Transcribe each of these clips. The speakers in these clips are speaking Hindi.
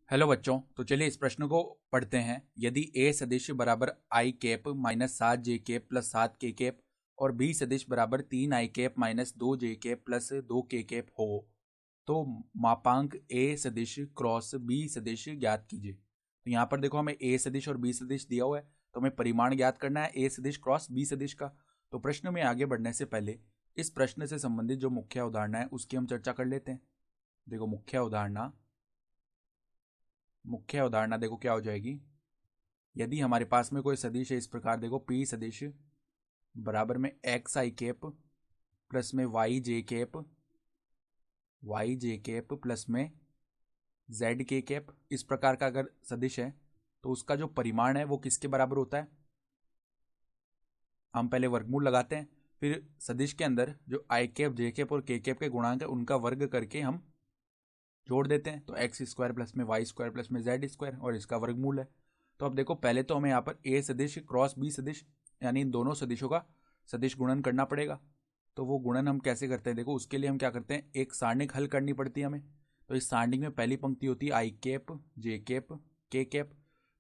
हेलो बच्चों, तो चलिए इस प्रश्न को पढ़ते हैं। यदि a सदिश बराबर i cap minus 7j cap plus 7k cap और b सदिश बराबर 3i cap minus 2j cap plus 2k cap हो तो मापांक a सदिश क्रॉस b सदिश ज्ञात कीजिए। तो यहाँ पर देखो हमें a सदिश और b सदिश दिया हुआ है, तो हमें परिमाण ज्ञात करना है a सदिश क्रॉस b सदिश का। तो प्रश्न में आगे बढ़ने से पहले इस प्रश्न से संबंधित जो मुख्य अवधारणा है उसकी हम चर्चा कर लेते हैं। देखो मुख्य अवधारणा देखो क्या हो जाएगी। यदि हमारे पास में कोई सदिश है इस प्रकार, देखो p सदिश बराबर में एक्स आई कैप प्लस में वाई जे कैप प्लस में जेड के कैप, इस प्रकार का अगर सदिश है तो उसका जो परिमाण है वो किसके बराबर होता है। हम पहले वर्गमूल लगाते हैं, फिर सदिश के अंदर जो आई कैप जे कैप और के कैप के गुणांक है उनका वर्ग करके हम जोड़ देते हैं। तो एक्स स्क्वायर प्लस में वाई स्क्वायर प्लस में जेड स्क्वायर और इसका वर्गमूल है। तो अब देखो पहले तो हमें यहाँ पर ए सदिश क्रॉस बी सदिश यानी इन दोनों सदिशों का सदिश गुणन करना पड़ेगा। तो वो गुणन हम कैसे करते हैं, देखो उसके लिए हम क्या करते हैं, एक सारणिक हल करनी पड़ती है हमें। तो इस सारणिक में पहली पंक्ति होती है आई कैप जे कैप के कैप।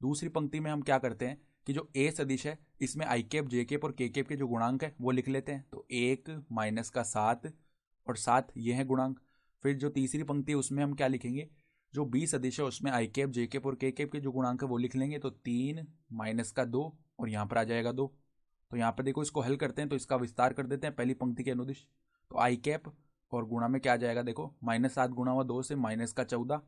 दूसरी पंक्ति में हम क्या करते हैं कि जो ए सदिश है इसमें आई कैप जे कैप और के कैप के जो गुणांक है वो लिख लेते हैं। तो 1 माइनस का 7 और 7 ये है गुणांक। फिर जो तीसरी पंक्ति है उसमें हम क्या लिखेंगे, जो बी सदिश है उसमें आई कैप जे कैप और के कैप के जो गुणांक है वो लिख लेंगे। तो 3 माइनस का 2 और यहाँ पर आ जाएगा 2। तो यहाँ पर देखो इसको हल करते हैं तो इसका विस्तार कर देते हैं पहली पंक्ति के अनुदिश। तो आई कैप और गुणा में क्या आ जाएगा, देखो -7 गुणा हुआ 2 से माइनस का 14।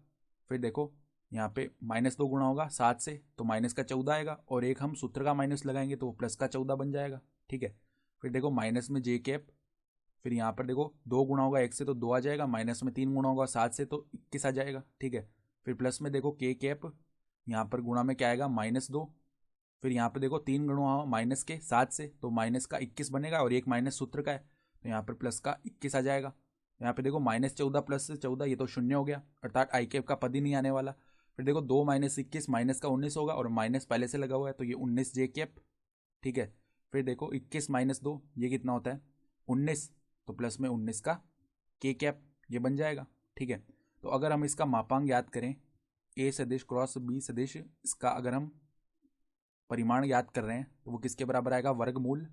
फिर देखो यहाँ पे -2 गुणा होगा 7 से तो माइनस का 14 आएगा, और एक हम सूत्र का माइनस लगाएंगे तो वो प्लस का 14 बन जाएगा। ठीक है। फिर देखो माइनस में जे कैप, फिर यहाँ पर देखो 2 गुणा होगा 1 से तो 2 आ जाएगा, माइनस में 3 गुणा होगा 7 से तो 21 आ जाएगा। ठीक है। फिर प्लस में देखो के कैप, यहाँ पर गुणा में क्या आएगा -2। फिर यहाँ पे देखो 3 गुणा हुआ माइनस के 7 से तो माइनस का 21 बनेगा, और एक माइनस सूत्र का है तो यहाँ पर प्लस का 21 आ जाएगा। यहाँ पे देखो -14 प्लस 14 ये तो शून्य हो गया, अर्थात आई कैप का पद ही नहीं आने वाला। फिर देखो 2 माइनस 21 माइनस का 19 होगा, और माइनस पहले से लगा हुआ है तो ये 19 जे कैप। ठीक है। फिर देखो 21 माइनस 2 ये कितना होता है 19, तो प्लस में 19 का के कैप ये बन जाएगा। ठीक है। तो अगर हम इसका मापांक याद करें ए सदिश क्रॉस बी सदिश, इसका अगर हम परिमाण याद कर रहे हैं तो वो किसके बराबर आएगा, वर्गमूल।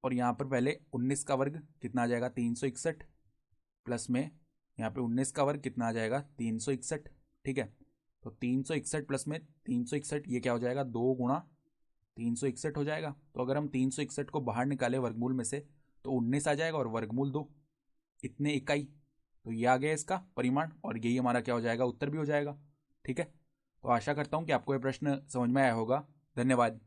और यहाँ पर पहले 19 का वर्ग कितना आ जाएगा 361, प्लस में यहाँ पे 19 का वर्ग कितना आ जाएगा 361। ठीक है। तो 361 प्लस में 361 ये क्या हो जाएगा 2 गुणा 361 हो जाएगा। तो अगर हम 361 को बाहर निकाले वर्गमूल में से तो 19 आ जाएगा और वर्गमूल 2 इतने इकाई। तो ये आ गया इसका परिमाण, और यही हमारा क्या हो जाएगा, उत्तर भी हो जाएगा। ठीक है। तो आशा करता हूँ कि आपको ये प्रश्न समझ में आया होगा। धन्यवाद।